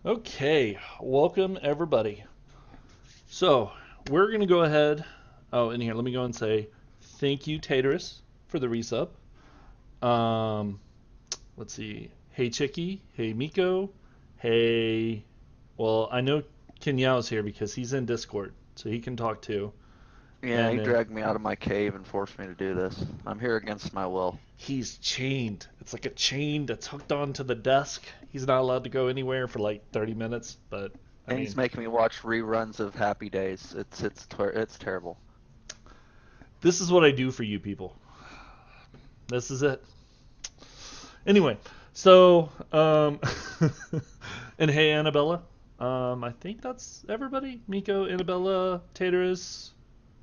Okay, welcome everybody. So we're gonna go ahead. Oh, in here, let me go and say thank you, Taterus, for the resub. Um, let's see. Hey, Chicky. Hey, Miko. Hey. Well, I know Kinyao's here because he's in Discord, so he can talk too. Yeah, And he dragged me out of my cave and forced me to do this. I'm here against my will. he's chained. It's like a chain that's hooked onto the desk. He's not allowed to go anywhere for like 30 minutes. But I And he's mean, making me watch reruns of Happy Days. It's terrible. this is what I do for you people. This is it. Anyway, so and hey Annabella, I think that's everybody. Miko, Annabella, Taterus,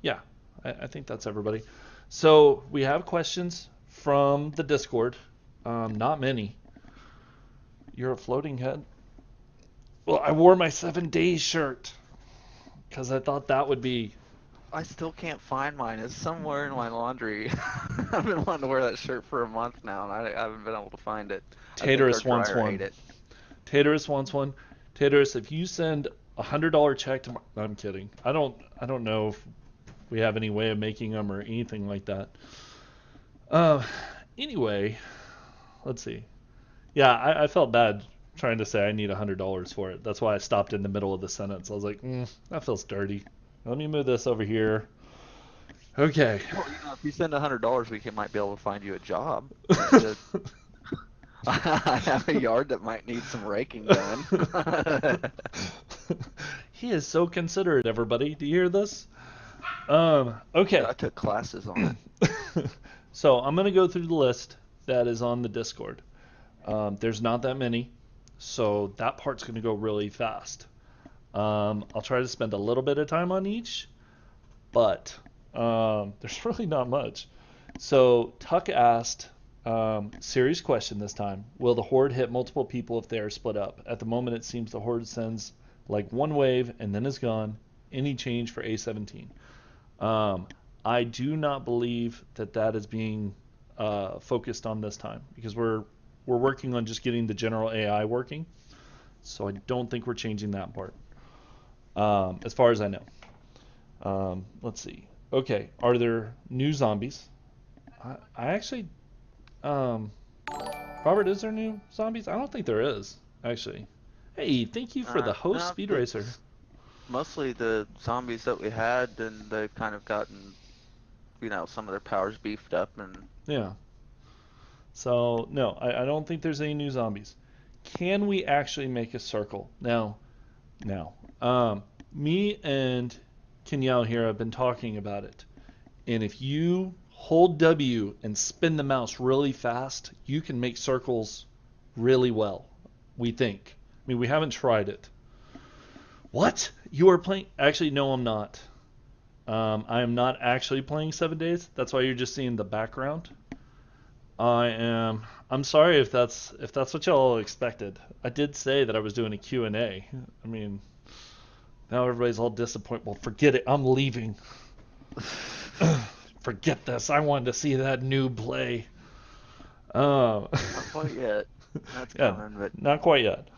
yeah, I think that's everybody. So we have questions from the Discord. Not many. You're a floating head. Well, I wore my 7 days shirt because I thought that would be. I still can't find mine. It's somewhere in my laundry. I've been wanting to wear that shirt for a month now, and I haven't been able to find it. I think our Taterus wants dryer ate one. it. Taterus wants one. Taterus, if you send $100 check to, I'm kidding. I don't know if we have any way of making them or anything like that. Uh, anyway, let's see. Yeah, I felt bad trying to say I need $100 for it. That's why I stopped in the middle of the sentence. I was like, that feels dirty. Let me move this over here. Okay. Well, if you send $100, might be able to find you a job. Instead, I have a yard that might need some raking done. He is so considerate, everybody. Do you hear this? Yeah, Okay. I took classes on it. So I'm going to go through the list that is on the Discord. There's not that many, so that part's going to go really fast. I'll try to spend a little bit of time on each, but there's really not much. So Tuck asked, serious question this time. Will the horde hit multiple people if they are split up? At the moment, it seems the horde sends like one wave and then is gone. Any change for A17? Um, I do not believe that that is being focused on this time because we're working on just getting the general AI working. So I don't think we're changing that part, as far as I know. Let's see. Okay, are there new zombies? I actually, um, Robert, is there new zombies? I don't think there is actually. Hey, thank you for the host, No, Speed Racer. it's mostly the zombies that we had, and they've kind of gotten, some of their powers beefed up, and Yeah. So no, I don't think there's any new zombies. Can we actually make a circle? Now. Me and Kenyal here have been talking about it. And if you hold W and spin the mouse really fast, you can make circles really well. We think. I mean, we haven't tried it. What? You are playing? Actually, no, I'm not. I am not actually playing 7 days. That's why you're just seeing the background. I am. I'm sorry if that's what y'all expected. I did say that I was doing a Q&A. I mean, now everybody's all disappointed. Well, forget it. I'm leaving. Forget this. I wanted to see that new play. Um, not quite yet. That's yeah, coming, but not quite yet.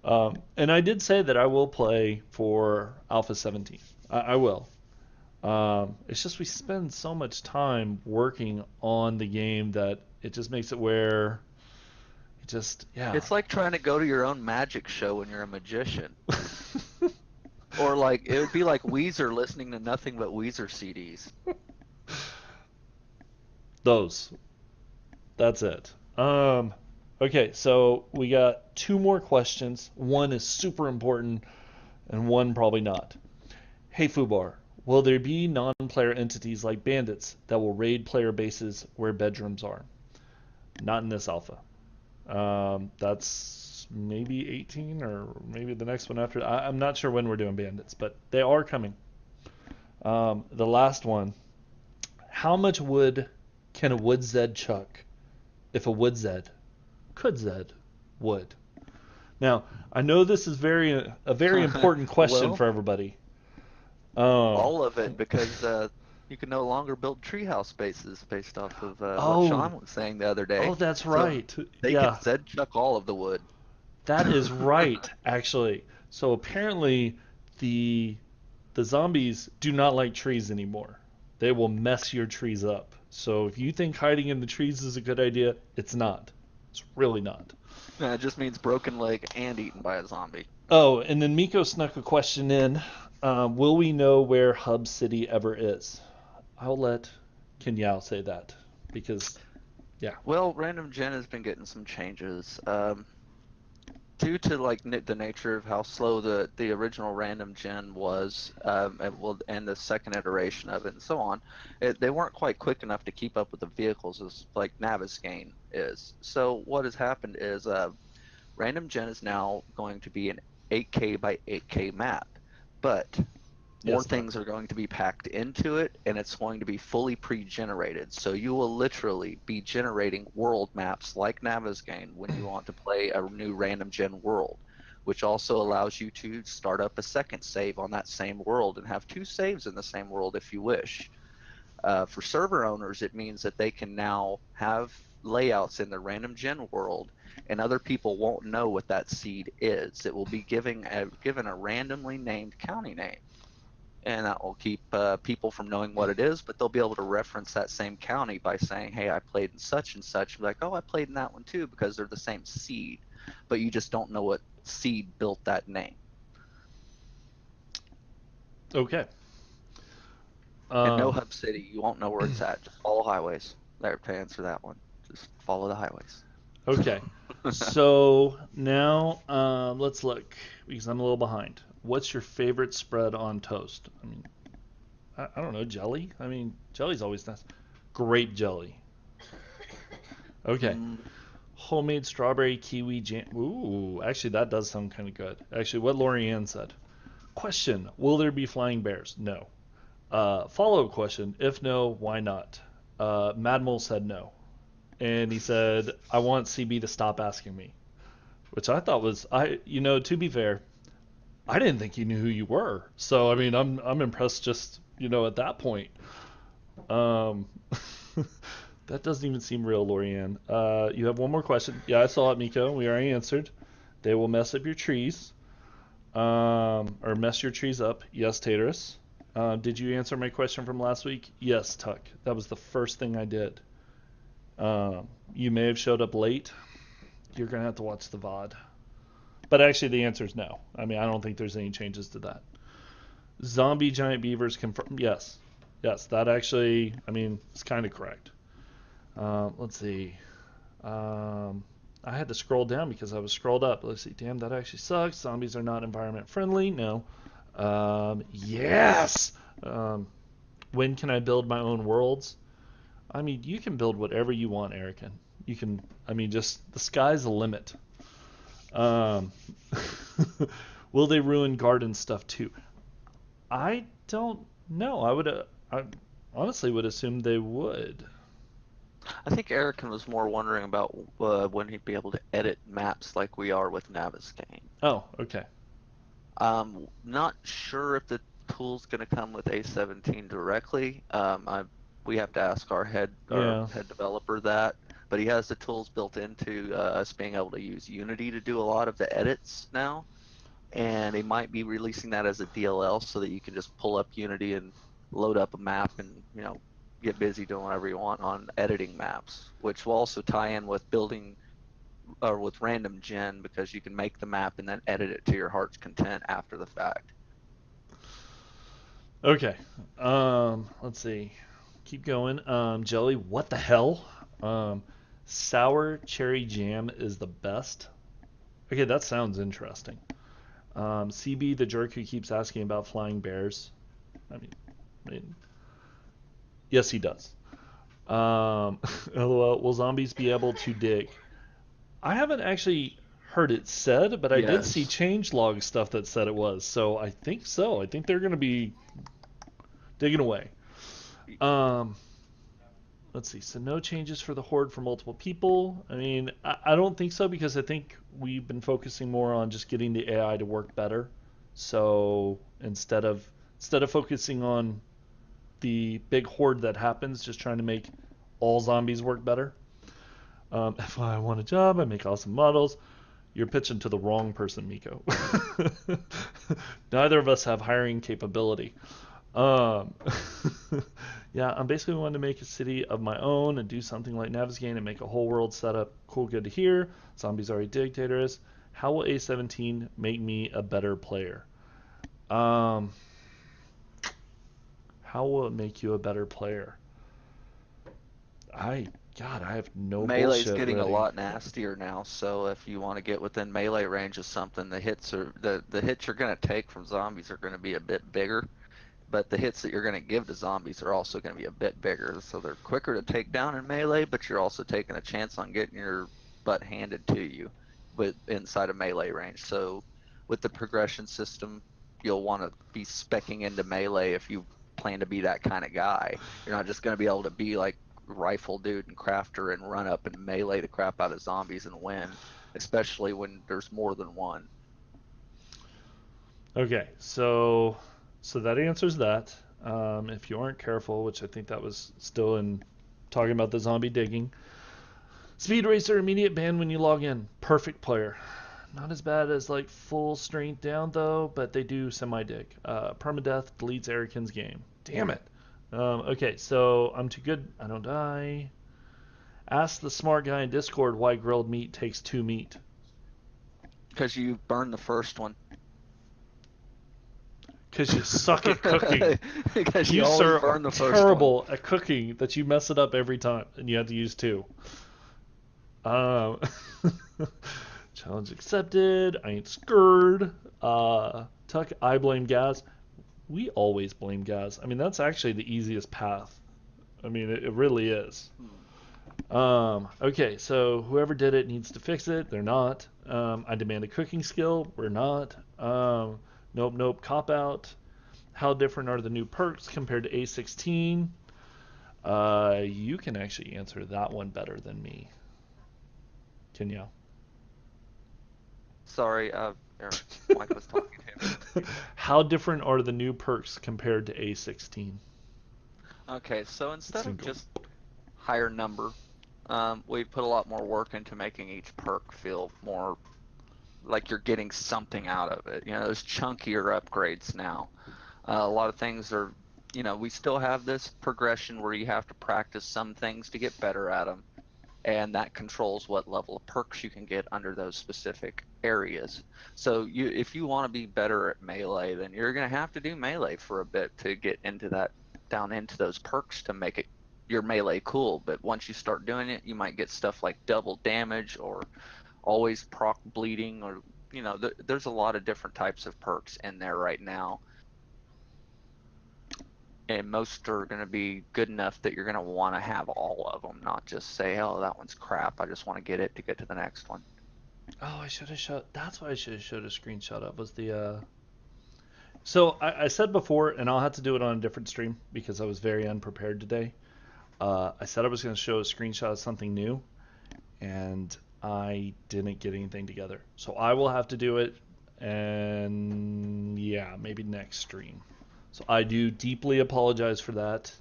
And I did say that I will play for Alpha 17. I will. It's just we spend so much time working on the game that it just makes it where it just, yeah. it's like trying to go to your own magic show when you're a magician. Or like it would be like Weezer listening to nothing but Weezer CDs. Those. That's it. Okay, so we got two more questions. One is super important, and one probably not. Hey Fubar, will there be non-player entities like bandits that will raid player bases where bedrooms are? Not in this alpha. That's maybe 18 or maybe the next one after. I'm not sure when we're doing bandits, but they are coming. The last one. How much wood can a wood Zed chuck if a wood Zed could Zed wood? Now, I know this is a very important question Well, for everybody. Um, all of it because you can no longer build treehouse bases based off of what oh, Sean was saying the other oh, day. that's So right. they can Yeah, Zed chuck all of the wood. That is right, actually. So apparently, the zombies do not like trees anymore. They will mess your trees up. So if you think hiding in the trees is a good idea, it's not. It's really not. No, it just means broken leg and eaten by a zombie. Oh, and then Miko snuck a question in. Will we know where Hub City ever is? I'll let Kinyajuu say that because, yeah. Well, Random Gen has been getting some changes. Due to like the nature of how slow the original Random Gen was, and the second iteration of it, and so on, they weren't quite quick enough to keep up with the vehicles as like Navigaine is. So what has happened is Random Gen is now going to be an 8K by 8K map, but more things are going to be packed into it, and it's going to be fully pre-generated. So you will literally be generating world maps like Navigaine when you want to play a new Random Gen world, which also allows you to start up a second save on that same world and have 2 saves in the same world if you wish. For server owners, it means that they can now have layouts in the Random Gen world, and other people won't know what that seed is. It will be given a randomly named county name. And that will keep people from knowing what it is, but they'll be able to reference that same county by saying, hey, I played in such and such. Like, oh, I played in that one too, because they're the same seed, but you just don't know what seed built that name. Okay. And no Hub City, you won't know where it's at. Just follow highways. There, to answer that one. Just follow the highways. Okay. So now let's look, because I'm a little behind. What's your favorite spread on toast? I mean, I don't know, jelly? I mean, jelly's always nice. Grape jelly. Okay. Homemade strawberry kiwi jam. Ooh, actually, that does sound kind of good. Actually, what Lorianne said. Question: will there be flying bears? No. Follow-up question: if no, why not? Madmol said no. And he said, I want CB to stop asking me. Which I thought was, to be fair, I didn't think you knew who you were. So, I mean, I'm impressed just, at that point. That doesn't even seem real, Lorianne. You have one more question. Yeah, I saw it, Miko. We already answered. They will mess up your trees. Or mess your trees up. Yes, Taterus. Did you answer my question from last week? Yes, Tuck. That was the first thing I did. You may have showed up late. You're going to have to watch the VOD. But actually, the answer is no. I mean, I don't think there's any changes to that. Zombie giant beavers confirmed. Yes. Yes, that actually, I mean, it's kind of correct. Let's see. I had to scroll down because I was scrolled up. Let's see. Damn, that actually sucks. Zombies are not environment friendly. No. Yes! When can I build my own worlds? I mean, you can build whatever you want, Erican. You can, I mean, just the sky's the limit. Will they ruin garden stuff too? I don't know. I honestly would assume they would. I think Erican was more wondering about when he'd be able to edit maps like we are with Navigaine. Oh, okay. Not sure if the tool's going to come with A17 directly. We have to ask our head developer that, but he has the tools built into us being able to use Unity to do a lot of the edits now, and he might be releasing that as a DLL so that you can just pull up Unity and load up a map and get busy doing whatever you want on editing maps, which will also tie in with building or with Random Gen, because you can make the map and then edit it to your heart's content after the fact. Okay. Let's see. Keep going. Jelly, what the hell? Sour cherry jam is the best. Okay, that sounds interesting. CB, the jerk who keeps asking about flying bears. I mean yes, he does. LOL, will zombies be able to dig? I haven't actually heard it said, but I did see changelog stuff that said it was. So I think so. I think they're going to be digging away. Let's see. So no changes for the horde for multiple people. I mean, I don't think so, because I think we've been focusing more on just getting the AI to work better. So instead of focusing on the big horde that happens, just trying to make all zombies work better. If I want a job, I make awesome models. You're pitching to the wrong person, Miko. Neither of us have hiring capability. Um, yeah, I'm basically wanting to make a city of my own and do something like Navigating and make a whole world setup. Cool, good to hear. Zombies are dictators. How will A17 make me a better player? How will it make you a better player? God, I have no Melee's bullshit getting ready. a lot nastier now, so if you want to get within melee range of something, the hits you're going to take from zombies are going to be a bit bigger, but the hits that you're going to give to zombies are also going to be a bit bigger. So they're quicker to take down in melee, but you're also taking a chance on getting your butt handed to you with inside of melee range. So with the progression system, you'll want to be speccing into melee if you plan to be that kind of guy. You're not just going to be able to be like rifle dude and crafter and run up and melee the crap out of zombies and win, especially when there's more than one. Okay, so that answers that. If you aren't careful, which I think that was still in talking about the zombie digging. Speed Racer, immediate ban when you log in. Perfect player. Not as bad as like full strength down though, but they do semi-dig. Permadeath deletes Erican's game. Damn it. Okay, so I'm too good. I don't die. Ask the smart guy in Discord why grilled meat takes 2 meat. Because you burned the first one. Because you suck at cooking. Because You, always sir, burn are the first terrible at cooking that you mess it up every time, and you have to use 2. Challenge accepted. I ain't scared. Tuck, I blame Gaz. We always blame Gaz. I mean, that's actually the easiest path. I mean, it really is. Okay, so whoever did it needs to fix it. They're not. I demand a cooking skill. We're not. Nope, cop out. How different are the new perks compared to A16? You can actually answer that one better than me. Kinyajuu. Sorry, Mike was talking to him. How different are the new perks compared to A16? Okay, so instead of Single. just higher number, we put a lot more work into making each perk feel more like you're getting something out of it. You know, there's chunkier upgrades now. A lot of things are, you know, we still have this progression where you have to practice some things to get better at them, and that controls what level of perks you can get under those specific areas. So if you want to be better at melee, then you're going to have to do melee for a bit to get into that, down into those perks to make it your melee cool. But once you start doing it, you might get stuff like double damage or always proc bleeding, or you know, there's a lot of different types of perks in there right now, and most are going to be good enough that you're going to want to have all of them, not just say, oh, that one's crap, I just want to get it to get to the next one. Oh, I should have showed. That's what I should have showed a screenshot of. Was the So I said before, and I'll have to do it on a different stream because I was very unprepared today. I said I was going to show a screenshot of something new, and I didn't get anything together. So I will have to do it, and yeah, maybe next stream. So I do deeply apologize for that.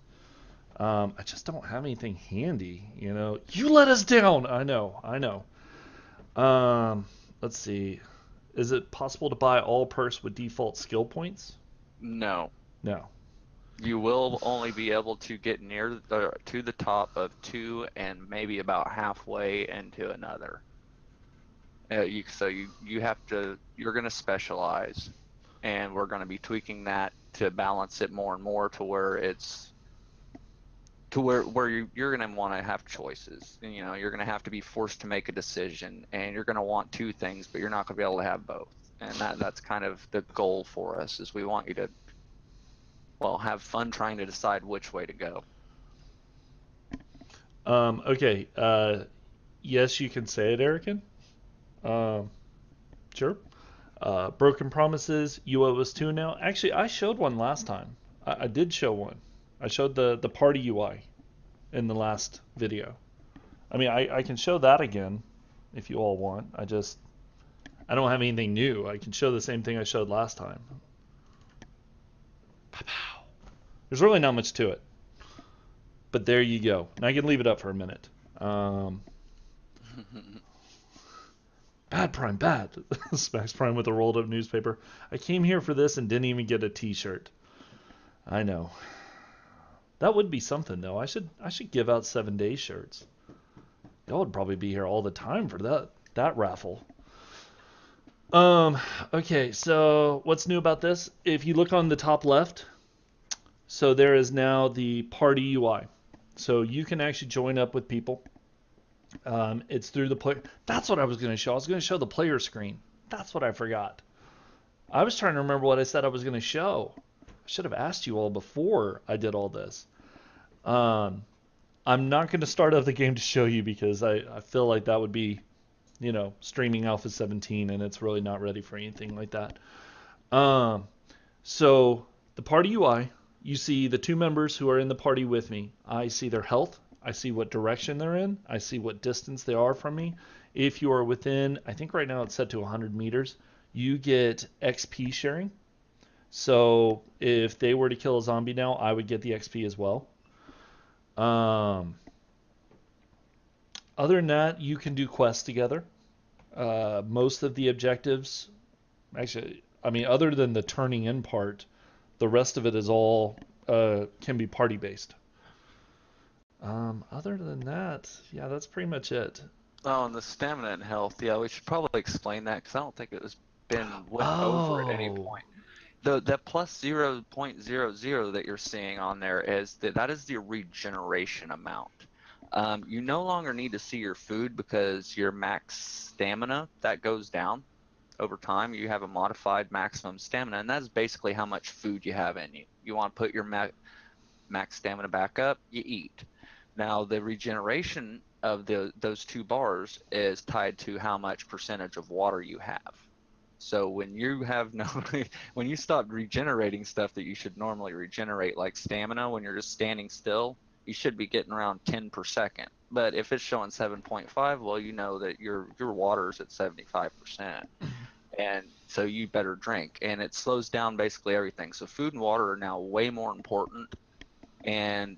I just don't have anything handy, you know. You let us down. I know. Let's see. Is it possible to buy all perks with default skill points? No. No. You will only be able to get near to the top of 2 and maybe about halfway into another. So you have to, you're going to specialize, and we're going to be tweaking that to balance it more and more to where it's to where you're going to want to have choices. And, you know, you're going to have to be forced to make a decision, and you're going to want 2 things, but you're not going to be able to have both. And that's kind of the goal for us, is we want you to, well, have fun trying to decide which way to go. Okay. Yes, you can say it, Erican. Sure. Broken Promises. You owe us 2 now. Actually, I showed one last time. I did show one. I showed the party UI in the last video. I mean, I can show that again if you all want. I don't have anything new. I can show the same thing I showed last time. There's really not much to it. But there you go. And I can leave it up for a minute. Bad Prime, bad. Smacks Prime with a rolled up newspaper. I came here for this and didn't even get a t-shirt. I know. That would be something though. I should give out 7-day shirts. Y'all would probably be here all the time for that raffle. Okay, so what's new about this? If you look on the top left, so there is now the party UI. So you can actually join up with people. It's through the player. That's what I was going to show. I was going to show the player screen. That's what I forgot. I was trying to remember what I said I was going to show. I should have asked you all before I did all this. I'm not going to start up the game to show you because I feel like that would be, streaming Alpha 17 and it's really not ready for anything like that. So the party UI, you see the 2 members who are in the party with me. I see their health. I see what direction they're in. I see what distance they are from me. If you are within, I think right now it's set to 100 meters, you get XP sharing. So if they were to kill a zombie now, I would get the XP as well. Other than that, you can do quests together. Most of the objectives, actually, other than the turning in part, the rest of it is all can be party based. Other than that, yeah, that's pretty much it. Oh, and the stamina and health. Yeah, we should probably explain that because I don't think it was been went over at any point. The plus 0.00 that you're seeing on there is that is the regeneration amount. You no longer need to see your food because your max stamina, that goes down over time. You have a modified maximum stamina, and that's basically how much food you have in you. You want to put your max stamina back up, you eat. Now, the regeneration of those 2 bars is tied to how much percentage of water you have. So when you have when you stop regenerating stuff that you should normally regenerate, like stamina, when you're just standing still, you should be getting around 10 per second. But if it's showing 7.5, well, you know that your water's at 75%. And so you better drink. And it slows down basically everything. So food and water are now way more important. And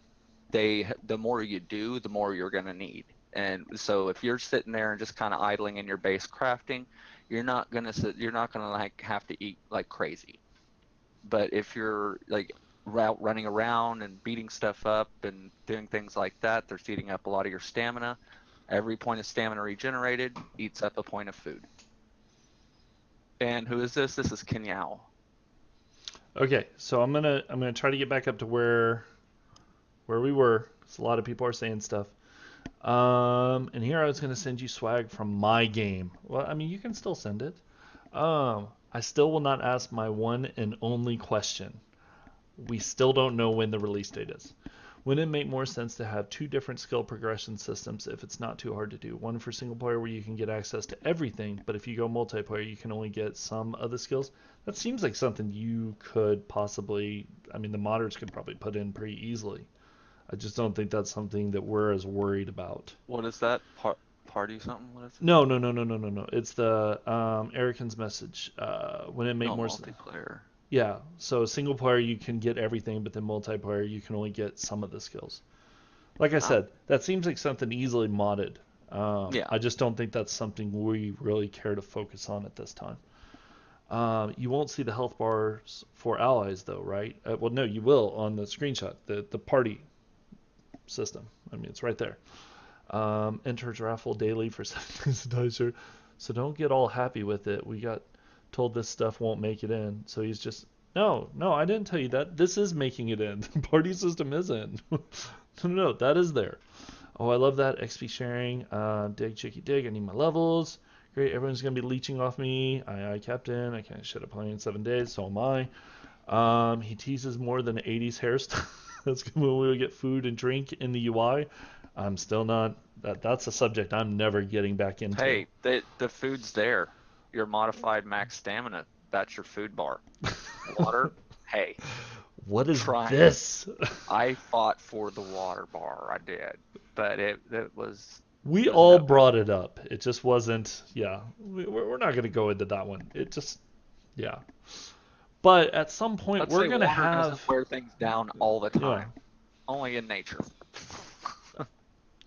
the more you do, the more you're going to need. And so if you're sitting there and just kind of idling in your base crafting, you're not going to like have to eat like crazy. But if you're like running around and beating stuff up and doing things like that, they're eating up a lot of your stamina. Every point of stamina regenerated eats up a point of food. And who is this? This is Kinyajuu. Okay, so I'm gonna try to get back up to where we were. Because a lot of people are saying stuff. And here I was gonna send you swag from my game. Well, you can still send it. I still will not ask my one and only question. We still don't know when the release date is. Wouldn't it make more sense to have 2 different skill progression systems if it's not too hard to do? One for single player where you can get access to everything, but if you go multiplayer, you can only get some of the skills. That seems like something you could possibly, the modders could probably put in pretty easily. I just don't think that's something that we're as worried about. What is that? Party something? What is it? No. It's the Erican's message. When it make more sense. Multiplayer. Yeah, so single player you can get everything, but then multiplayer you can only get some of the skills. Like I said, that seems like something easily modded. Yeah. I just don't think that's something we really care to focus on at this time. You won't see the health bars for allies though, right? Well, no, you will on the screenshot, the party system. It's right there. Enters raffle daily for 7 days. So don't get all happy with it. We got told this stuff won't make it in. So he's just, no, I didn't tell you that. This is making it in. The party system is in. No, that is there. Oh, I love that. XP sharing. Dig, chicky, dig. I need my levels. Great. Everyone's going to be leeching off me. Aye, Captain. I can't shut up playing in 7 days. So am I. He teases more than 80s hairstyle. That's when we will get food and drink in the UI. I'm still not. That's a subject I'm never getting back into. Hey, the food's there. Your modified max stamina. That's your food bar. Water. Hey. What is this? I fought for the water bar. I did, but it was. We all brought it up. It just wasn't. Yeah, we're not going to go into that one. It just. Yeah. But at some point we're going to have. Doesn't wear things down all the time. Yeah. Only in nature.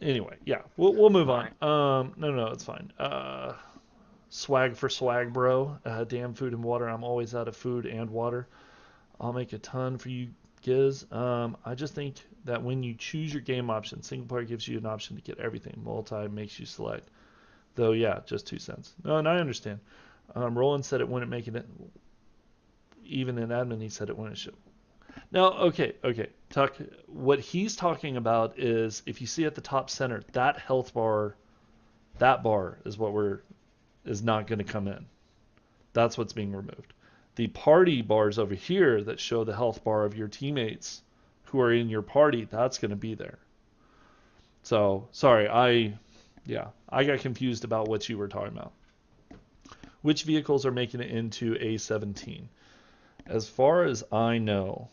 Anyway, yeah, we'll move on. No, it's fine. Swag for swag, bro. Damn food and water. I'm always out of food and water. I'll make a ton for you, Giz. I just think that when you choose your game option, single player gives you an option to get everything. Multi makes you select. Though, yeah, just 2 cents. No, and I understand. Roland said it wouldn't make it. Even in admin, he said it wouldn't show. Now, okay. Tuck, what he's talking about is if you see at the top center, that health bar, that bar is not going to come in. That's what's being removed. The party bars over here that show the health bar of your teammates who are in your party, that's going to be there. So, sorry, I got confused about what you were talking about. Which vehicles are making it into A17? As far as I know,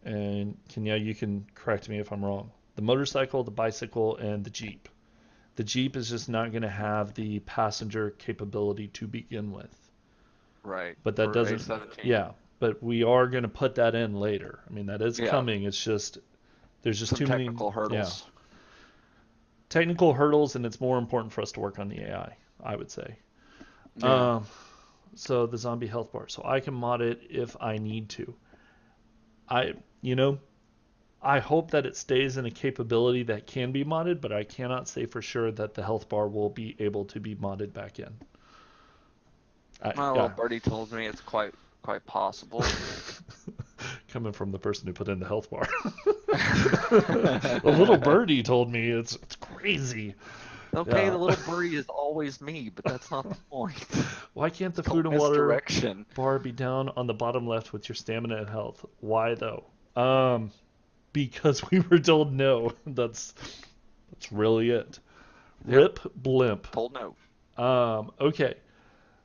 and Kinyajuu, you can correct me if I'm wrong, the motorcycle, the bicycle, and the Jeep. The Jeep is just not going to have the passenger capability to begin with. Right. But that doesn't. A17. Yeah. But we are going to put that in later. I mean, that is coming. It's just there's just too many technical hurdles. Yeah. Technical hurdles, and it's more important for us to work on the AI, I would say. Yeah. So the zombie health bar. So I can mod it if I need to. I hope that it stays in a capability that can be modded, but I cannot say for sure that the health bar will be able to be modded back in. My little birdie told me it's quite possible. Coming from the person who put in the health bar. The little birdie told me it's crazy. Okay, the little birdie is always me, but that's not the point. Why can't the food and water bar be down on the bottom left with your stamina and health? Why though? Because we were told no. That's really it. Yep. Rip blimp. Told no. Okay.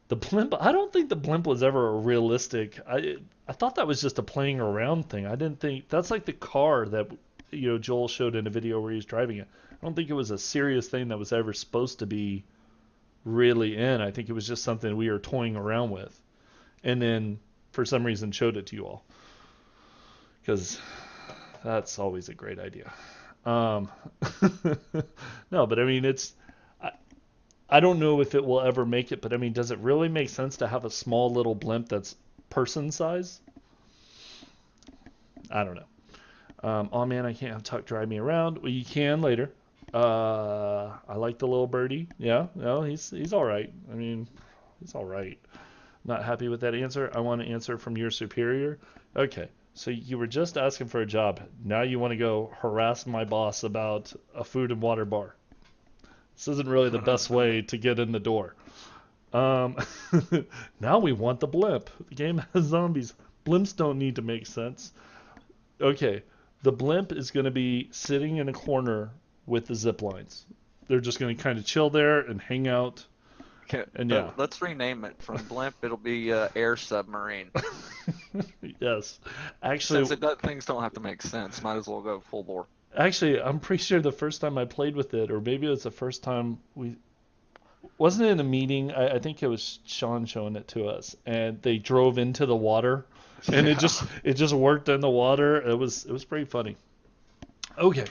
The blimp. I don't think the blimp was ever a realistic. I thought that was just a playing around thing. I didn't think that's like the car that Joel showed in a video where he was driving it. I don't think it was a serious thing that was ever supposed to be really in. I think it was just something we were toying around with, and then for some reason showed it to you all, because that's always a great idea. No, but I mean I don't know if it will ever make it, but I mean, does it really make sense to have a small little blimp that's person size? I don't know. Oh man, I can't have Tuck drive me around. Well, you can later. I like the little birdie. Yeah, no, he's all right. I mean, he's all right. Not happy with that answer. I want to answer from your superior. Okay, so you were just asking for a job. Now you want to go harass my boss about a food and water bar. This isn't really the best way to get in the door. Now we want the blimp. The game has zombies. Blimps don't need to make sense. Okay, the blimp is going to be sitting in a corner with the zip lines. They're just going to kind of chill there and hang out. Okay, and yeah. Let's rename it from blimp. It'll be air submarine. Yes, actually, since things don't have to make sense, might as well go full bore. Actually, I'm pretty sure the first time I played with it, or maybe it was the first time wasn't it in a meeting? I think it was Sean showing it to us, and they drove into the water, and it just worked in the water. It was pretty funny. Okay.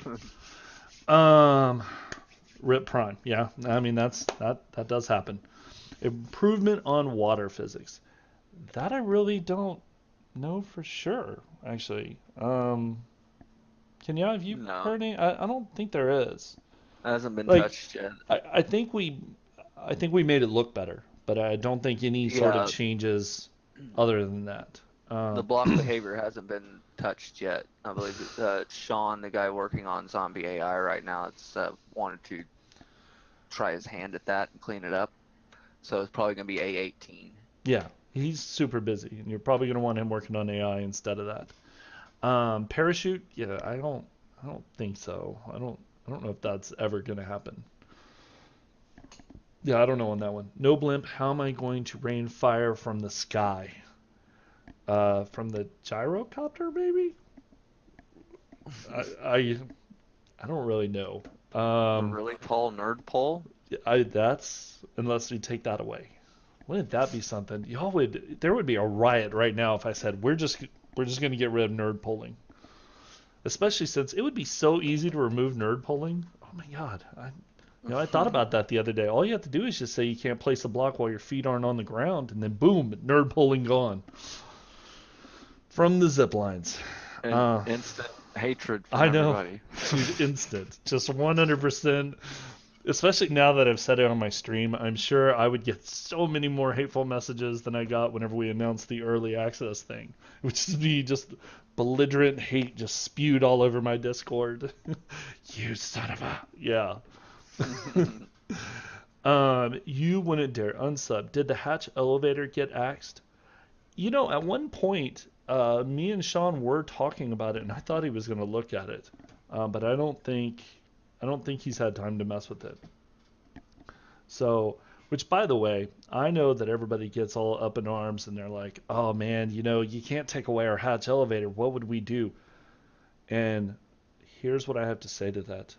Rip Prime. Yeah, I mean that does happen. Improvement on water physics. That I really don't know for sure. Actually, Kenya, have you heard any? I don't think there is. It hasn't been touched yet. I think we made it look better, but I don't think any sort of changes other than that. The block behavior hasn't been touched yet. I believe Sean, the guy working on zombie AI right now, it's wanted to try his hand at that and clean it up. So it's probably going to be A18. Yeah, he's super busy, and you're probably going to want him working on AI instead of that. Parachute, yeah, I don't think so. I don't know if that's ever going to happen. Yeah, I don't know on that one. No blimp. How am I going to rain fire from the sky? From the gyrocopter, maybe? I don't really know. A really tall nerd pole? That's unless we take that away. Wouldn't that be something? There would be a riot right now if I said we're just going to get rid of nerd polling. Especially since it would be so easy to remove nerd polling. Oh my god. You know, I thought about that the other day. All you have to do is just say you can't place a block while your feet aren't on the ground, and then boom, nerd pulling gone. From the zip lines. And instant hatred from I know. everybody. Dude, instant. Just 100%. Especially now that I've said it on my stream, I'm sure I would get so many more hateful messages than I got whenever we announced the early access thing. Which would be just belligerent hate just spewed all over my Discord. You son of a... Yeah. You wouldn't dare unsub. Did the hatch elevator get axed? You know, at one point, me and Sean were talking about it, and I thought he was going to look at it, but I don't think he's had time to mess with it. So, which by the way, I know that everybody gets all up in arms, and they're like, "Oh man, you know, you can't take away our hatch elevator. What would we do?" And here's what I have to say to that.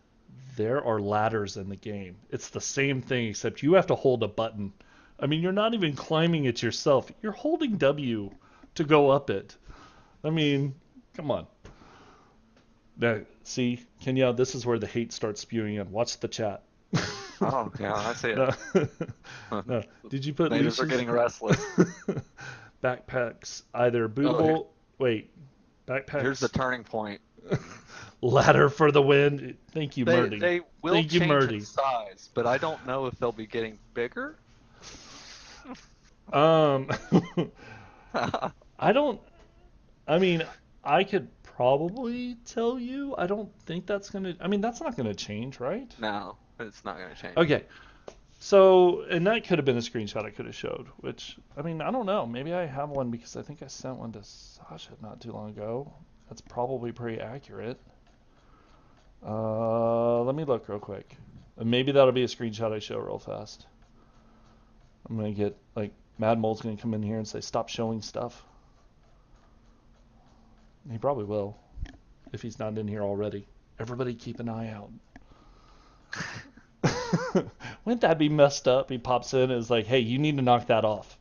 There are ladders in the game. It's the same thing, except you have to hold a button. I mean, you're not even climbing it yourself. You're holding W to go up it. I mean, come on. Now, see, Kenya, this is where the hate starts spewing in. Watch the chat. Oh, yeah, I see it. No. Did you put Natives are getting restless. Backpacks either bootable... Wait. Backpacks... Here's the turning point. Ladder for the win. Thank you, Murdy. They will Thank you, change Murdy. in size, but I don't know if they'll be getting bigger. I don't... I mean, I could probably tell you. I don't think that's going to... I mean, that's not going to change, right? No, it's not going to change. Okay. So, and that could have been a screenshot I could have showed, which, I mean, I don't know. Maybe I have one because I think I sent one to Sasha not too long ago. That's probably pretty accurate. Let me look real quick. Maybe that'll be a screenshot I show real fast. I'm going to get, like, Mad Mole's going to come in here and say, stop showing stuff. He probably will, if he's not in here already. Everybody keep an eye out. Wouldn't that be messed up? He pops in and is like, hey, you need to knock that off.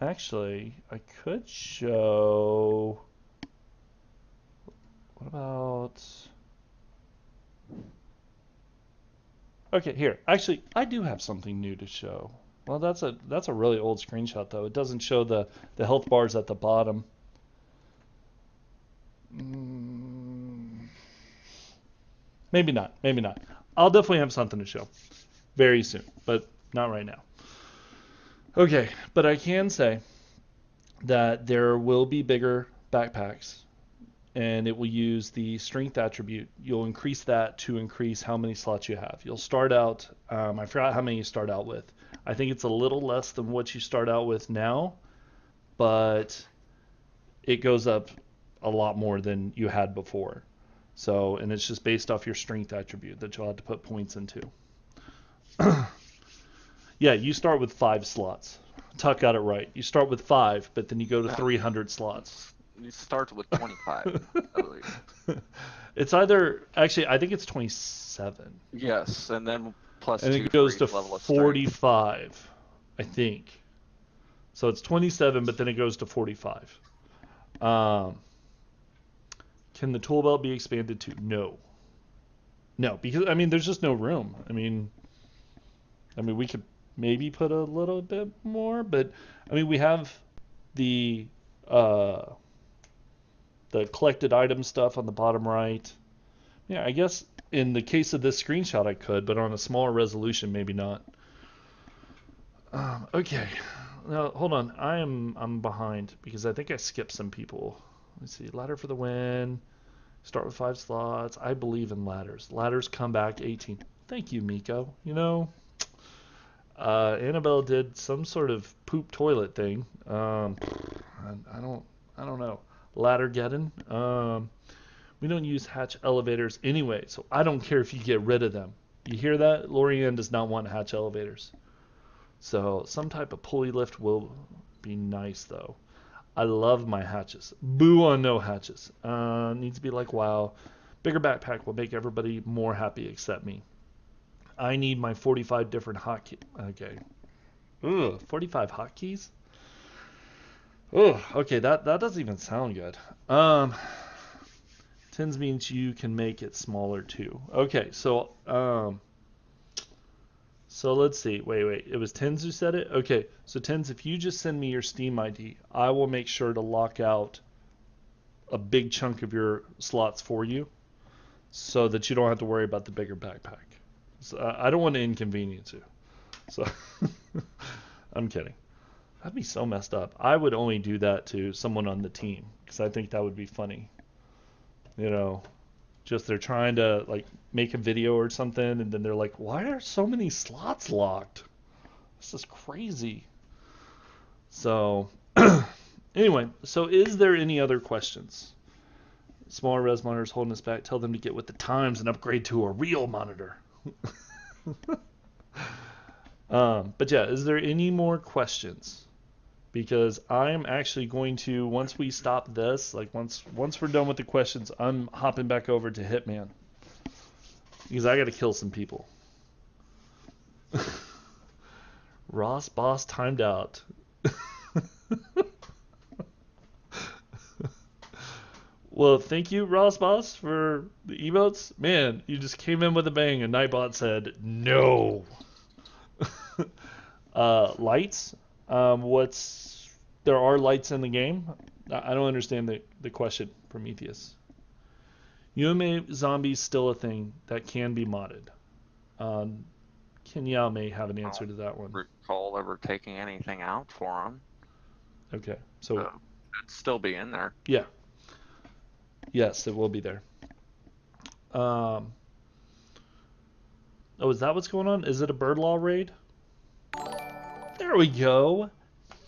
Actually, I could show... What about... Okay, here. Actually, I do have something new to show. Well, that's a really old screenshot, though. It doesn't show the health bars at the bottom. Maybe not. Maybe not. I'll definitely have something to show very soon, but not right now. Okay, but I can say that there will be bigger backpacks, and it will use the strength attribute. You'll increase that to increase how many slots you have. You'll start out, I forgot how many you start out with. I think it's a little less than what you start out with now, but it goes up a lot more than you had before. So, and it's just based off your strength attribute that you'll have to put points into. Yeah, you start with 5 slots. Tuck got it right. You start with 5, but then you go to 300 slots. You start with 25, I believe. It's either, actually, I think it's 27. Yes, and then plus and 2 it goes for to each level of 45, I think. So it's 27, but then it goes to 45. Can the tool belt be expanded to? No. No, because, I mean, there's just no room. I mean, we could maybe put a little bit more, but, I mean, we have the collected item stuff on the bottom right. Yeah, I guess in the case of this screenshot I could, but on a smaller resolution, maybe not. Okay. Now, hold on. I'm behind because I think I skipped some people. Let's see. Ladder for the win. Start with 5 slots. I believe in ladders. Ladders come back 18. Thank you, Miko. You know, Annabelle did some sort of poop toilet thing. I don't know. Ladder getting. We don't use hatch elevators anyway, so I don't care if you get rid of them. You hear that? Lorianne does not want hatch elevators. So some type of pulley lift will be nice, though. I love my hatches. Boo on no hatches. Needs to be like WoW. Bigger backpack will make everybody more happy except me. I need my 45 different hotkeys. Okay. Ugh, 45 hotkeys? Ugh, okay, that doesn't even sound good. To Tens means you can make it smaller too. Okay, so let's see. Wait. It was Tens who said it? Okay, so Tens, if you just send me your Steam ID, I will make sure to lock out a big chunk of your slots for you so that you don't have to worry about the bigger backpack. So, I don't want to inconvenience you. So I'm kidding. That'd be so messed up. I would only do that to someone on the team because I think that would be funny. You know, just they're trying to like make a video or something, and then they're like, "Why are so many slots locked? This is crazy." So, anyway, so is there any other questions? Smaller res monitors holding us back. Tell them to get with the times and upgrade to a real monitor. But yeah, is there any more questions? Because I'm actually going to, once we stop this, like once we're done with the questions, I'm hopping back over to Hitman. Because I got to kill some people. Ross Boss timed out. Well, thank you, Ross Boss, for the emotes. Man, you just came in with a bang, and Nightbot said no. Lights. There are lights in the game? I don't understand the question, Prometheus. UMA zombies still a thing that can be modded. Kinyajuu may have an answer to that one. I don't recall ever taking anything out for them. Okay, so it'd still be in there. Yeah. Yes, it will be there. Oh, is that what's going on? Is it a bird law raid? There we go.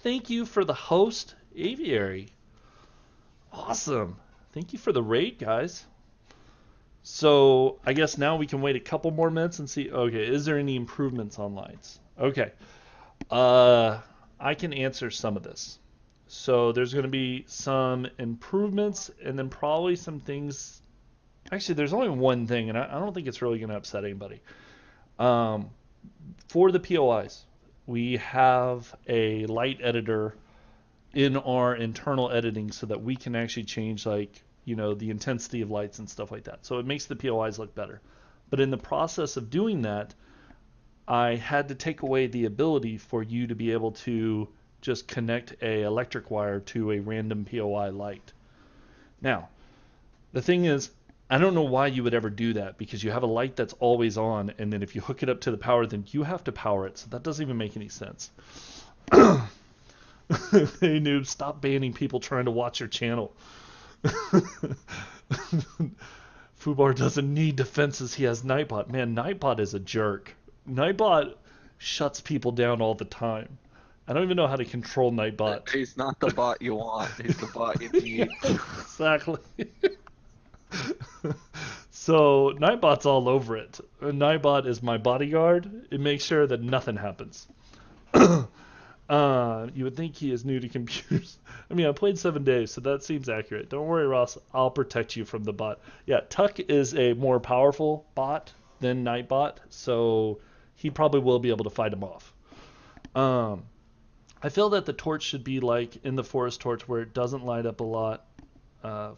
Thank you for the host, Aviary. Awesome. Thank you for the raid, guys. So I guess now we can wait a couple more minutes and see. Okay, is there any improvements on lights? Okay. I can answer some of this. So there's going to be some improvements and then probably some things. Actually, there's only one thing, and I don't think it's really going to upset anybody. For the POIs, we have a light editor in our internal editing so that we can actually change, like, you know, the intensity of lights and stuff like that. So it makes the POIs look better. But in the process of doing that, I had to take away the ability for you to be able to just connect a electric wire to a random POI light. Now, the thing is, I don't know why you would ever do that, because you have a light that's always on, and then if you hook it up to the power, then you have to power it. So that doesn't even make any sense. Hey, noob, stop banning people trying to watch your channel. Fubar doesn't need defenses. He has Nightbot. Man, Nightbot is a jerk. Nightbot shuts people down all the time. I don't even know how to control Nightbot. He's not the bot you want. He's the bot you need. Exactly. So Nightbot's all over it. Nightbot is my bodyguard. It makes sure that nothing happens. You would think he is new to computers. I mean, I played 7 days, so that seems accurate. Don't worry, Ross. I'll protect you from the bot. Yeah, Tuck is a more powerful bot than Nightbot, so he probably will be able to fight him off. I feel that the torch should be like in the forest torch where it doesn't light up a lot.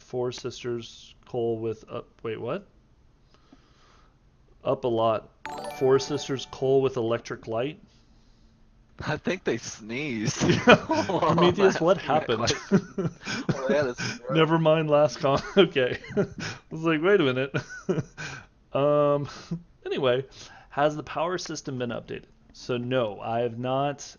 Four sisters coal with up. Wait, what? Up a lot. Four sisters coal with electric light. I think they sneezed. Prometheus, what happened? Oh, yeah, Never mind last con. Okay. I was like, wait a minute. Anyway, has the power system been updated? So no, I have not.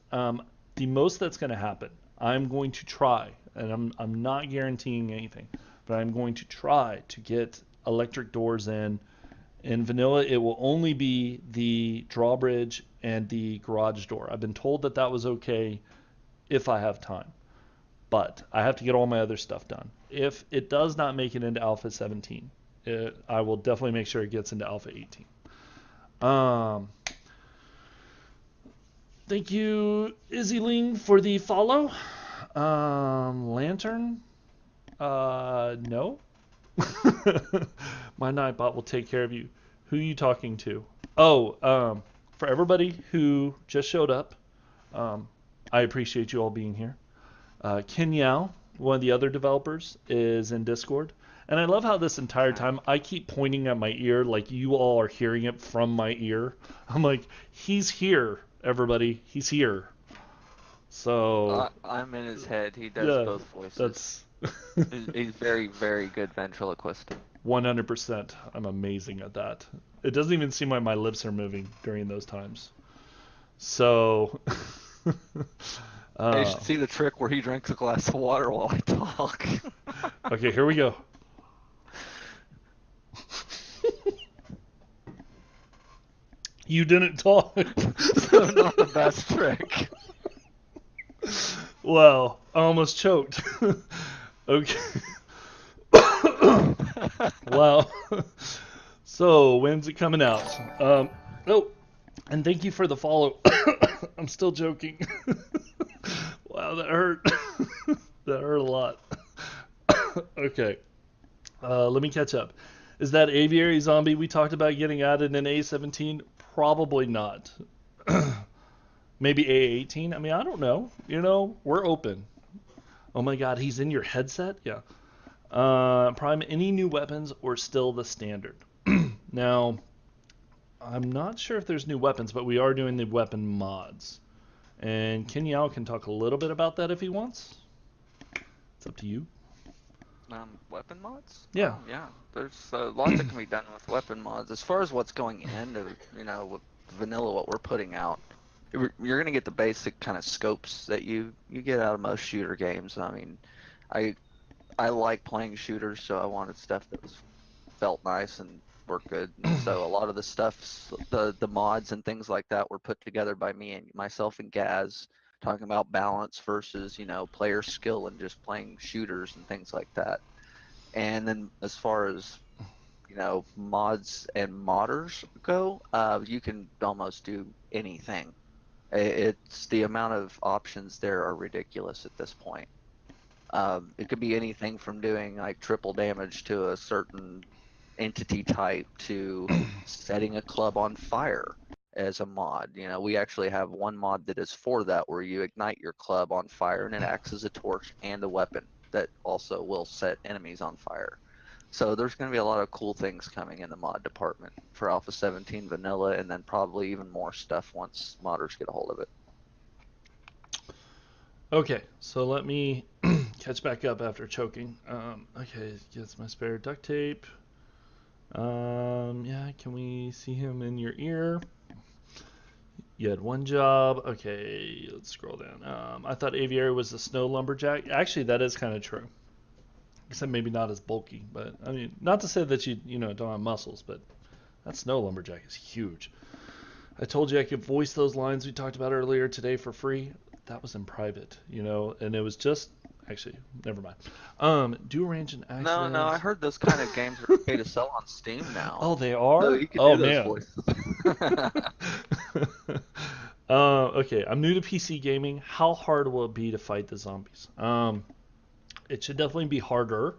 The most that's going to happen, I'm going to try, and I'm not guaranteeing anything, but I'm going to try to get electric doors in. In vanilla, it will only be the drawbridge and the garage door. I've been told that that was okay if I have time, but I have to get all my other stuff done. If it does not make it into Alpha 17, I will definitely make sure it gets into Alpha 18. Thank you, Izzyling, for the follow. Lantern? No. My Nightbot will take care of you. Who are you talking to? Oh, for everybody who just showed up, I appreciate you all being here. Kinyajuu, one of the other developers, is in Discord. And I love how this entire time I keep pointing at my ear like you all are hearing it from my ear. I'm like, he's here, everybody. He's here. So I'm in his head. He does yeah, both voices. that's He's very, very good ventriloquist. 100%. I'm amazing at that. It doesn't even seem like my lips are moving during those times. So You should see the trick where he drinks a glass of water while I talk. okay, here we go. You didn't talk. So not the best trick. Wow, I almost choked. Okay. Wow. So, when's it coming out? Oh, and thank you for the follow. I'm still joking. Wow, that hurt. That hurt a lot. Okay. Let me catch up. Is that aviary zombie we talked about getting added in A17? Probably not. Maybe A18? I mean, I don't know. You know, we're open. Oh my god, he's in your headset? Yeah. Prime, any new weapons or still the standard? Now, I'm not sure if there's new weapons, but we are doing the weapon mods. And Kinyajuu can talk a little bit about that if he wants. It's up to you. Weapon mods? Yeah. Yeah. There's lots that can be done with weapon mods. As far as what's going into, with vanilla, what we're putting out, you're going to get the basic kind of scopes that you get out of most shooter games. I mean, I like playing shooters, so I wanted stuff that felt nice and worked good. And so a lot of the stuff, the mods and things like that were put together by myself and Gaz, talking about balance versus, player skill and just playing shooters and things like that. And then as far as, mods and modders go, you can almost do anything. It's the amount of options there are ridiculous at this point. It could be anything from doing like triple damage to a certain entity type to setting a club on fire as a mod. We actually have one mod that is for that, where you ignite your club on fire and it acts as a torch and a weapon that also will set enemies on fire. So there's going to be a lot of cool things coming in the mod department for Alpha 17 vanilla, and then probably even more stuff once modders get a hold of it. Okay, so let me catch back up after choking. Okay, gets my spare duct tape. Yeah, can we see him in your ear? You had one job. Okay, let's scroll down. I thought aviary was the snow lumberjack. Actually, that is kind of true. Except maybe not as bulky, but I mean, not to say that you don't have muscles, but that snow lumberjack is huge. I told you I could voice those lines we talked about earlier today for free. That was in private, and it was just actually never mind. Do arrange an accident. No, I heard those kind of games are okay to sell on Steam now. Oh, they are? So you can Oh, do those man. voices. Okay, I'm new to PC gaming. How hard will it be to fight the zombies? It should definitely be harder.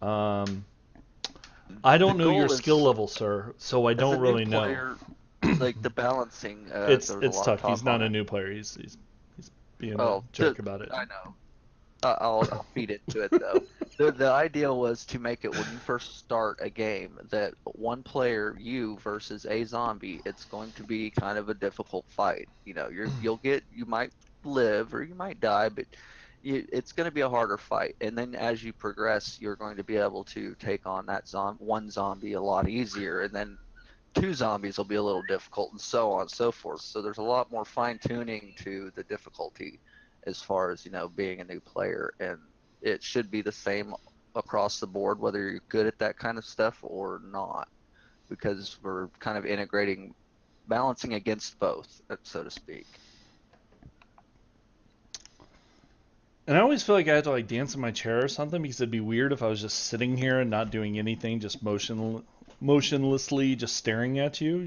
I don't know your skill level, sir, so I don't really know. Like the balancing, it's tough. He's not a new player. He's being a jerk about it. I know. I'll feed into it though. The idea was to make it when you first start a game that one player, you versus a zombie, it's going to be kind of a difficult fight. You might live or you might die, but it's going to be a harder fight. And then as you progress, you're going to be able to take on that one zombie a lot easier, and then 2 zombies will be a little difficult, and so on and so forth. So there's a lot more fine tuning to the difficulty as far as being a new player, and it should be the same across the board whether you're good at that kind of stuff or not, because we're kind of integrating balancing against both, so to speak. And I always feel like I have to like dance in my chair or something, because it'd be weird if I was just sitting here and not doing anything, just motionlessly just staring at you,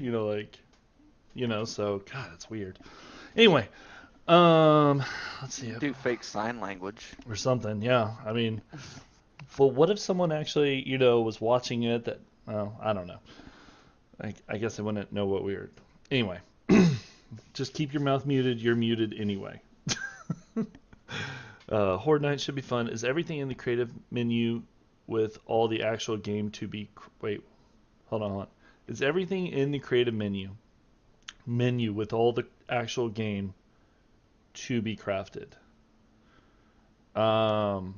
so God, it's weird. Anyway, let's see. Do fake sign language or something. Yeah, I mean, but what if someone actually, was watching it that, well, I don't know. I guess they wouldn't know what we were. Anyway, just keep your mouth muted. You're muted anyway. Horde Night should be fun. Is everything in the creative menu with all the actual game to be... Wait, hold on. Is everything in the creative menu with all the actual game to be crafted? No.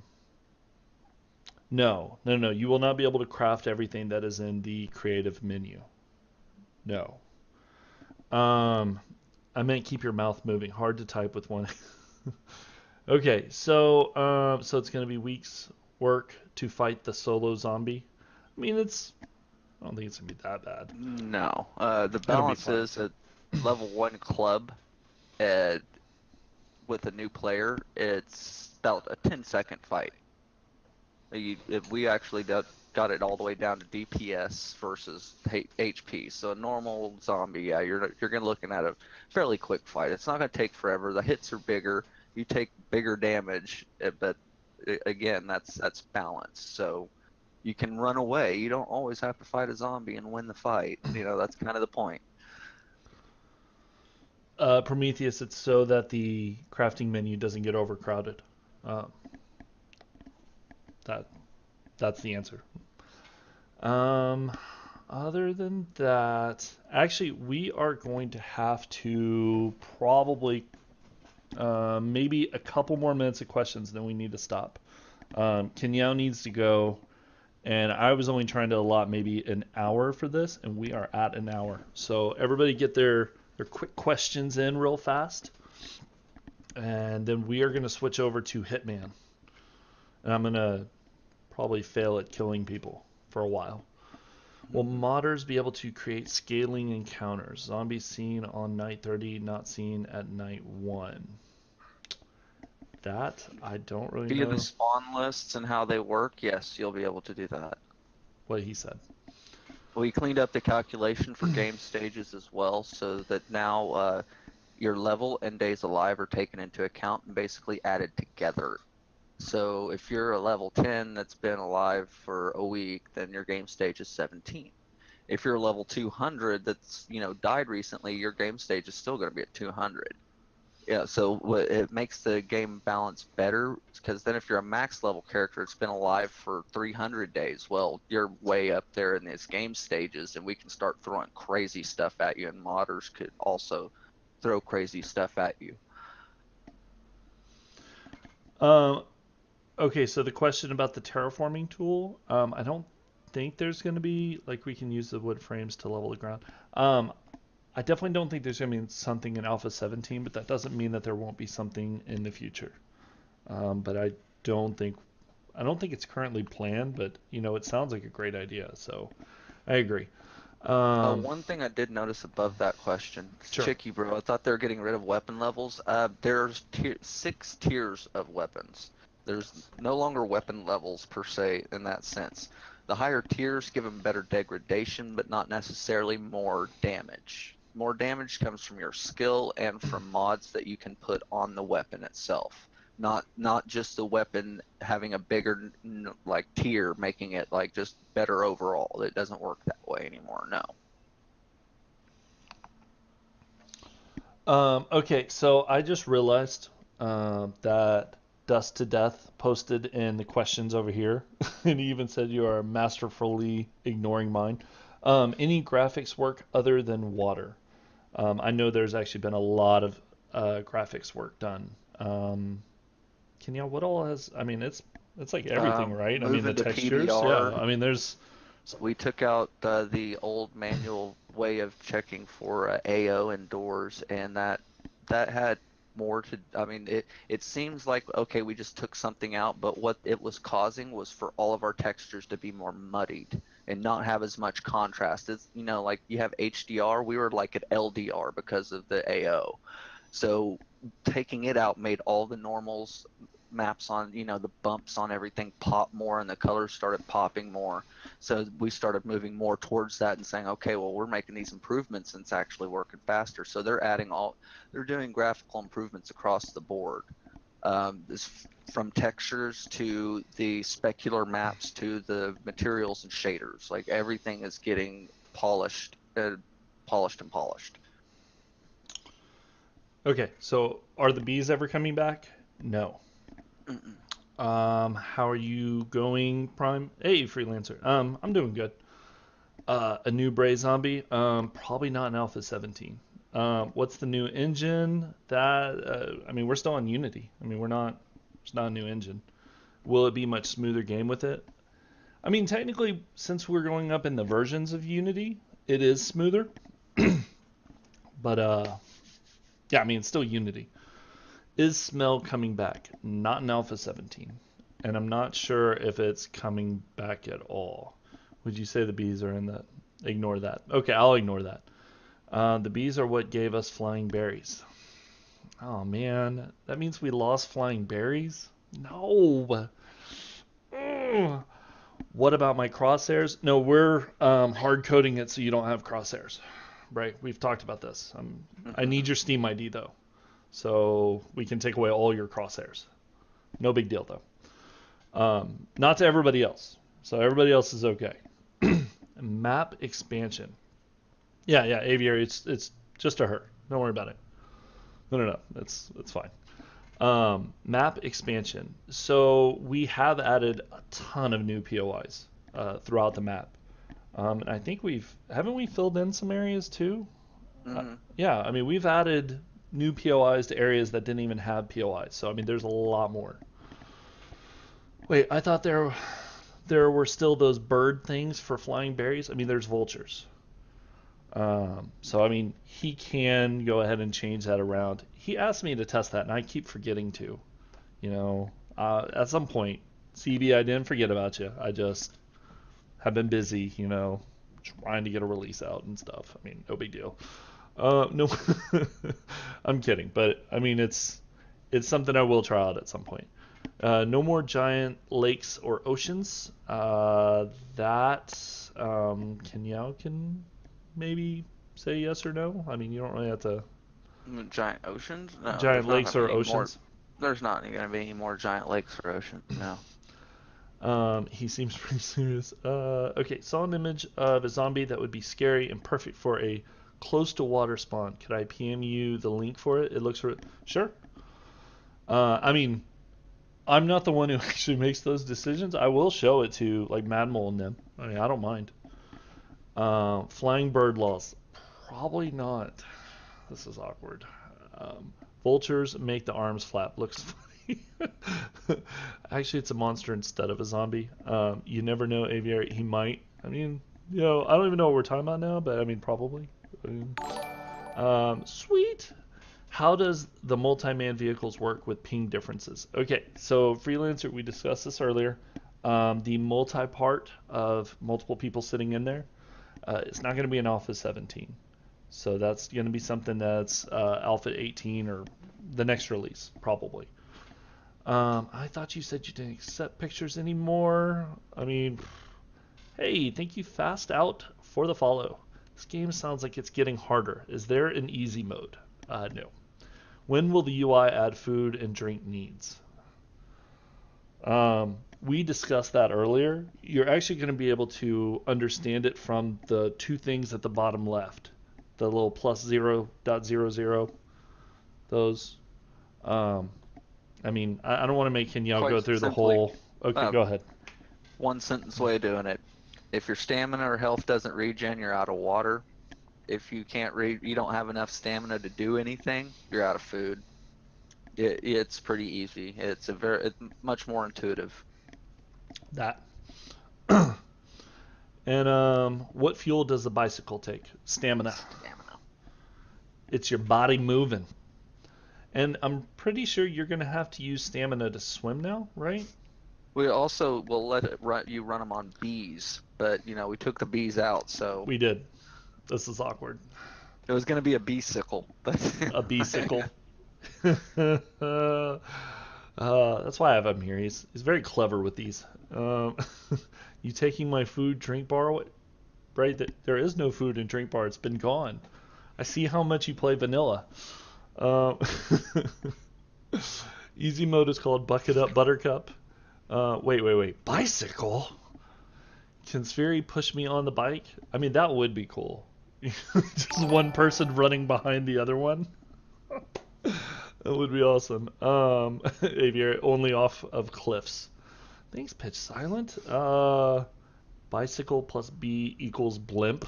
You will not be able to craft everything that is in the creative menu. No. I meant keep your mouth moving. Hard to type with one. Okay, so it's gonna be weeks work to fight the solo zombie. I mean, I don't think it's gonna be that bad. No. The balance is at level 1 club, with a new player, it's about a 10-second fight. If we actually got it all the way down to DPS versus HP. So a normal zombie, yeah, you're gonna looking at a fairly quick fight. It's not gonna take forever. The hits are bigger. You take bigger damage, but again, that's balanced. So you can run away. You don't always have to fight a zombie and win the fight. That's kind of the point. Prometheus, it's so that the crafting menu doesn't get overcrowded. That's the answer. Other than that, actually, we are going to have to probably maybe a couple more minutes of questions, then we need to stop. Kinyajuu needs to go, and I was only trying to allot maybe an hour for this, and we are at an hour. So everybody get their quick questions in real fast, and then we are going to switch over to Hitman. And I'm going to probably fail at killing people for a while. Will modders be able to create scaling encounters? Zombies seen on night 30, not seen at night 1. That I don't really know. Via the spawn lists and how they work, yes, you'll be able to do that. What he said. We cleaned up the calculation for game stages as well, so that now your level and days alive are taken into account and basically added together. So if you're a level 10 that's been alive for a week, then your game stage is 17. If you're a level 200 that's died recently, your game stage is still going to be at 200. Yeah, so it makes the game balance better, because then if you're a max level character that's been alive for 300 days, well, you're way up there in these game stages, and we can start throwing crazy stuff at you, and modders could also throw crazy stuff at you. Okay, so the question about the terraforming tool, I don't think there's going to be, like, we can use the wood frames to level the ground. I definitely don't think there's going to be something in Alpha 17, but that doesn't mean that there won't be something in the future. But I don't think it's currently planned, but it sounds like a great idea, so I agree. One thing I did notice above that question, Sure. Chicky bro, I thought they were getting rid of weapon levels. There's 6 tiers of weapons. There's no longer weapon levels per se in that sense. The higher tiers give them better degradation, but not necessarily more damage. More damage comes from your skill and from mods that you can put on the weapon itself. Not just the weapon having a bigger tier, making it just better overall. It doesn't work that way anymore. No. Okay, so I just realized that Dust to Death posted in the questions over here, and he even said you are masterfully ignoring mine. Any graphics work other than water? I know there's actually been a lot of graphics work done. Kenya, what all has? I mean, it's like everything, right? I mean, the textures. PBR, yeah. I mean, there's. We took out the old manual way of checking for AO and doors, and that had more to. I mean, it seems like, okay, we just took something out, but what it was causing was for all of our textures to be more muddied and not have as much contrast. It's like you have HDR, we were like at LDR because of the AO. So taking it out made all the normals maps on the bumps on everything pop more, and the colors started popping more. So we started moving more towards that and saying, okay, well, we're making these improvements and it's actually working faster. So they're doing graphical improvements across the board, from textures to the specular maps to the materials and shaders. Like everything is getting polished. Okay, so are the bees ever coming back? No. How are you going, Prime? Hey, freelancer. I'm doing good. A new Bray zombie. Probably not an Alpha 17. What's the new engine? I mean, we're still on Unity. I mean, we're not. It's not a new engine. Will it be much smoother game with it? I mean, technically, since we're going up in the versions of Unity, it is smoother. But yeah, I mean, it's still Unity. Is smell coming back? Not in Alpha 17. And I'm not sure if it's coming back at all. Would you say the bees are in that? Ignore that. Okay, I'll ignore that. The bees are what gave us flying berries. Oh man, that means we lost flying berries? No. Ugh. What about my crosshairs? No, we're hard coding it so you don't have crosshairs. Right? We've talked about this. I need your Steam ID though, so we can take away all your crosshairs. No big deal though. Not to everybody else. So everybody else is okay. Map expansion. Yeah, aviary. It's just a her. Don't worry about it. No. It's fine. Map expansion. So we have added a ton of new POIs throughout the map. And I think haven't we filled in some areas too? Yeah, I mean we've added new POIs to areas that didn't even have POIs. So I mean there's a lot more. Wait, I thought there were still those bird things for flying berries. I mean there's vultures. So I mean he can go ahead and change that around. He asked me to test that and I keep forgetting to. You know, at some point, CB, I didn't forget about you. I just have been busy, you know, trying to get a release out and stuff. I mean, no big deal. No, I'm kidding, but I mean, it's something I will try out at some point. No more giant lakes or oceans. Kinyajuu can maybe say yes or no. I mean, you don't really have to. Giant oceans? No. Giant lakes or oceans? There's not going to be any more giant lakes or oceans. No. He seems pretty serious. Okay, saw an image of a zombie that would be scary and perfect for a close to water spawn. Could I PM you the link for it? It looks sure. I mean, I'm not the one who actually makes those decisions. I will show it to like Madmole and them. I mean, I don't mind. Flying bird laws. Probably not. This is awkward. Vultures make the arms flap. Looks funny. Actually, it's a monster instead of a zombie. You never know, aviary. He might. I mean, you know, I don't even know what we're talking about now, but I mean, probably. Sweet. How does the multi-man vehicles work with ping differences? Okay, so freelancer, we discussed this earlier. The multi-part of multiple people sitting in there, it's not going to be an Alpha 17. So that's going to be something that's Alpha 18 or the next release, probably. I thought you said you didn't accept pictures anymore. I mean, hey, thank you Fast Out for the follow. This game sounds like it's getting harder. Is there an easy mode? No. When will the UI add food and drink needs? We discussed that earlier. You're actually going to be able to understand it from the two things at the bottom left. The little plus 0.00, those. I mean, I don't want to make Kinyajuu go through the whole. Okay, go ahead. One sentence way of doing it. If your stamina or health doesn't regen, you're out of water. If you can't you don't have enough stamina to do anything, you're out of food. It's pretty easy. It's much more intuitive. That. And what fuel does the bicycle take? Stamina. It's your body moving. And I'm pretty sure you're going to have to use stamina to swim now, right? We also will let you run them on bees, but you know we took the bees out, so we did. This is awkward. It was going to be a bee-sickle, but a bee-sickle. That's why I have him here. He's very clever with these. You taking my food drink bar away? Right? There is no food and drink bar. It's been gone. I see how much you play vanilla. Easy mode is called Bucket Up Buttercup. Wait. Bicycle? Can Spheri push me on the bike? I mean, that would be cool. Just one person running behind the other one. That would be awesome. Aviary only off of cliffs. Thanks, pitch silent. Bicycle plus B equals blimp.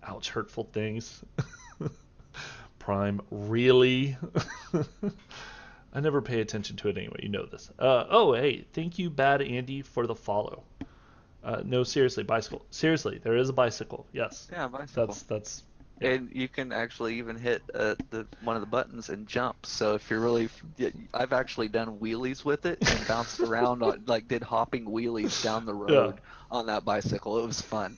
Ouch, hurtful things. Prime, really? I never pay attention to it anyway, you know this. Oh, hey, thank you, Bad Andy, for the follow. No, seriously, bicycle. Seriously, there is a bicycle, yes. Yeah, bicycle. That's yeah. And you can actually even hit one of the buttons and jump. So if you're really, I've actually done wheelies with it and bounced around, like did hopping wheelies down the road on that bicycle. It was fun.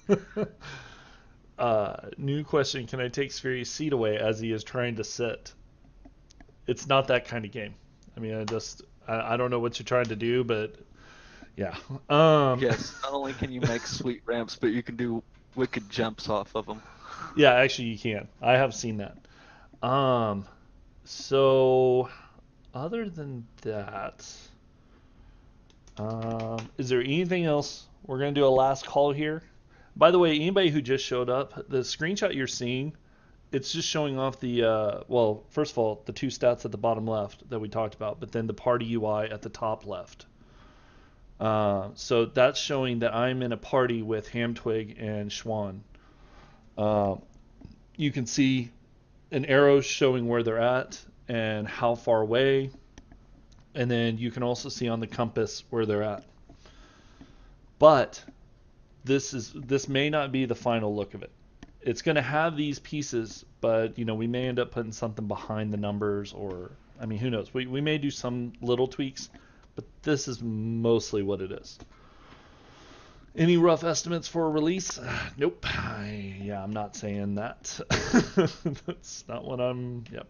New question, can I take Sphere's seat away as he is trying to sit? It's not that kind of game. I mean, I don't know what you're trying to do, but yeah. Yes, not only can you make sweet ramps, but you can do wicked jumps off of them. Yeah, actually you can. I have seen that. So other than that, is there anything else? We're going to do a last call here. By the way, anybody who just showed up, the screenshot you're seeing, it's just showing off the, well, first of all, the two stats at the bottom left that we talked about, but then the party UI at the top left. So that's showing that I'm in a party with Hamtwig and Schwan. You can see an arrow showing where they're at and how far away, and then you can also see on the compass where they're at. But this may not be the final look of it. It's going to have these pieces, but we may end up putting something behind the numbers, or I mean, who knows? We may do some little tweaks, but this is mostly what it is. Any rough estimates for a release? Nope. I'm not saying that. That's not what I'm. Yep.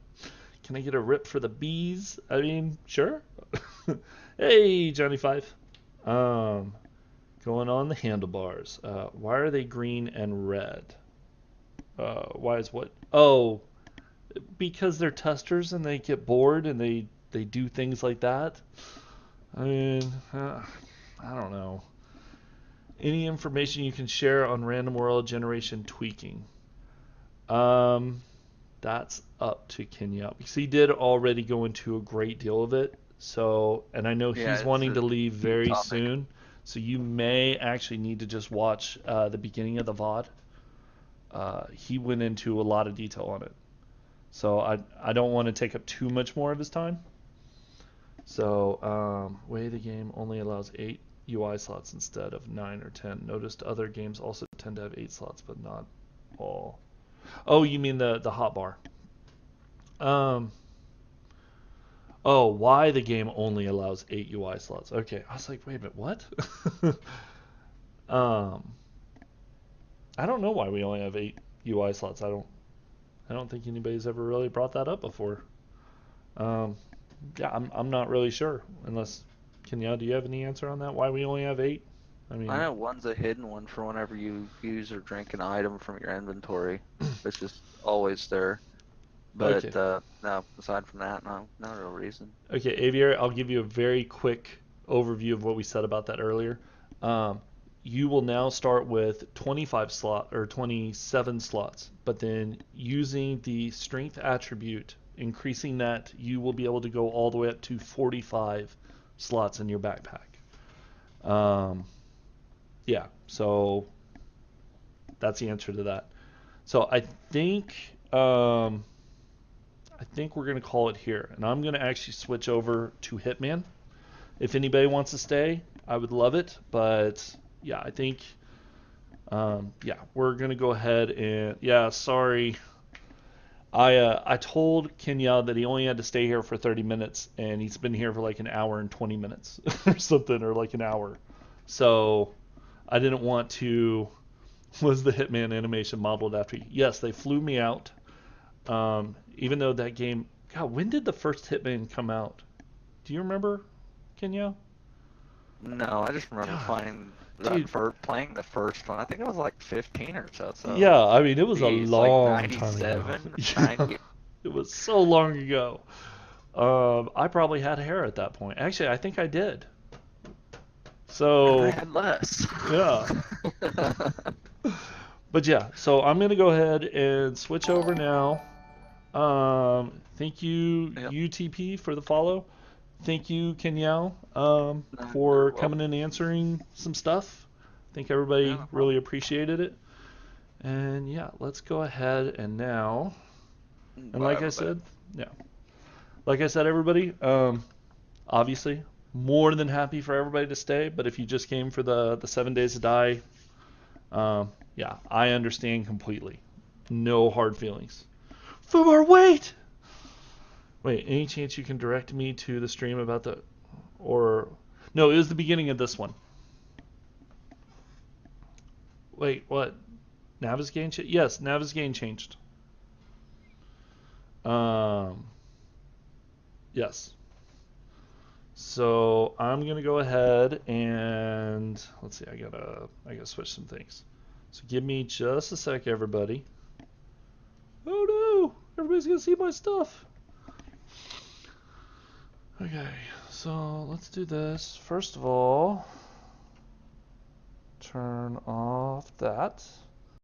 Can I get a rip for the bees? I mean, sure. Hey, Johnny Five. Going on the handlebars. Why are they green and red? Why is what? Oh, because they're testers and they get bored and they do things like that. I mean, I don't know. Any information you can share on random world generation tweaking? That's up to Kenya because he did already go into a great deal of it. So, and I know he's wanting to leave very soon. So you may actually need to just watch the beginning of the VOD. He went into a lot of detail on it. So I don't want to take up too much more of his time. So way the game only allows 8 UI slots instead of 9 or 10. Noticed other games also tend to have 8 slots, but not all. Oh, you mean the hotbar. Oh, why the game only allows 8 UI slots. Okay, I was like, wait a minute, what? I don't know why we only have 8 UI slots. I don't think anybody's ever really brought that up before. Yeah, I'm not really sure. Unless, Kenya, do you have any answer on that? Why we only have 8? I mean, I know one's a hidden one for whenever you use or drink an item from your inventory. It's just always there. But okay. No, aside from that, no real reason. Okay, Aviary, I'll give you a very quick overview of what we said about that earlier. You will now start with 25 slot or 27 slots, but then using the strength attribute, increasing that, you will be able to go all the way up to 45 slots in your backpack. Yeah, so that's the answer to that. So I think we're going to call it here, and I'm going to actually switch over to Hitman. If anybody wants to stay, I would love it, but yeah, I think we're going to go ahead and sorry. I told Kenya that he only had to stay here for 30 minutes, and he's been here for like an hour and 20 minutes or something, or like an hour. So I didn't want to. Was the Hitman animation modeled after you? Yes, they flew me out. Even though that game, God, when did the first Hitman come out? Do you remember, Kenya? No, I just remember playing the first one. I think it was like 15 or so. Yeah, I mean, it was a long like time ago. 90. It was so long ago. I probably had hair at that point. Actually, I think I did. So I had less. Yeah. But yeah, so I'm going to go ahead and switch over now. Thank you, Yep. UTP, for the follow. Thank you, Kinyajuu, You're for coming welcome. and answering some stuff. I think everybody Yeah, no problem. really appreciated it. And yeah, let's go ahead and now. And Bye, like I everybody. said, yeah. Like I said, everybody, obviously, more than happy for everybody to stay. But if you just came for the 7 days to die, yeah, I understand completely. No hard feelings. Fumar, wait! Wait, any chance you can direct me to the stream about the, or, no, it was the beginning of this one. Wait, what? Navis gain changed? Yes, Navis gain changed. Yes. So I'm gonna go ahead and let's see. I gotta switch some things. So give me just a sec, everybody. Oh no! Everybody's gonna see my stuff. Okay, so let's do this. First of all, turn off that.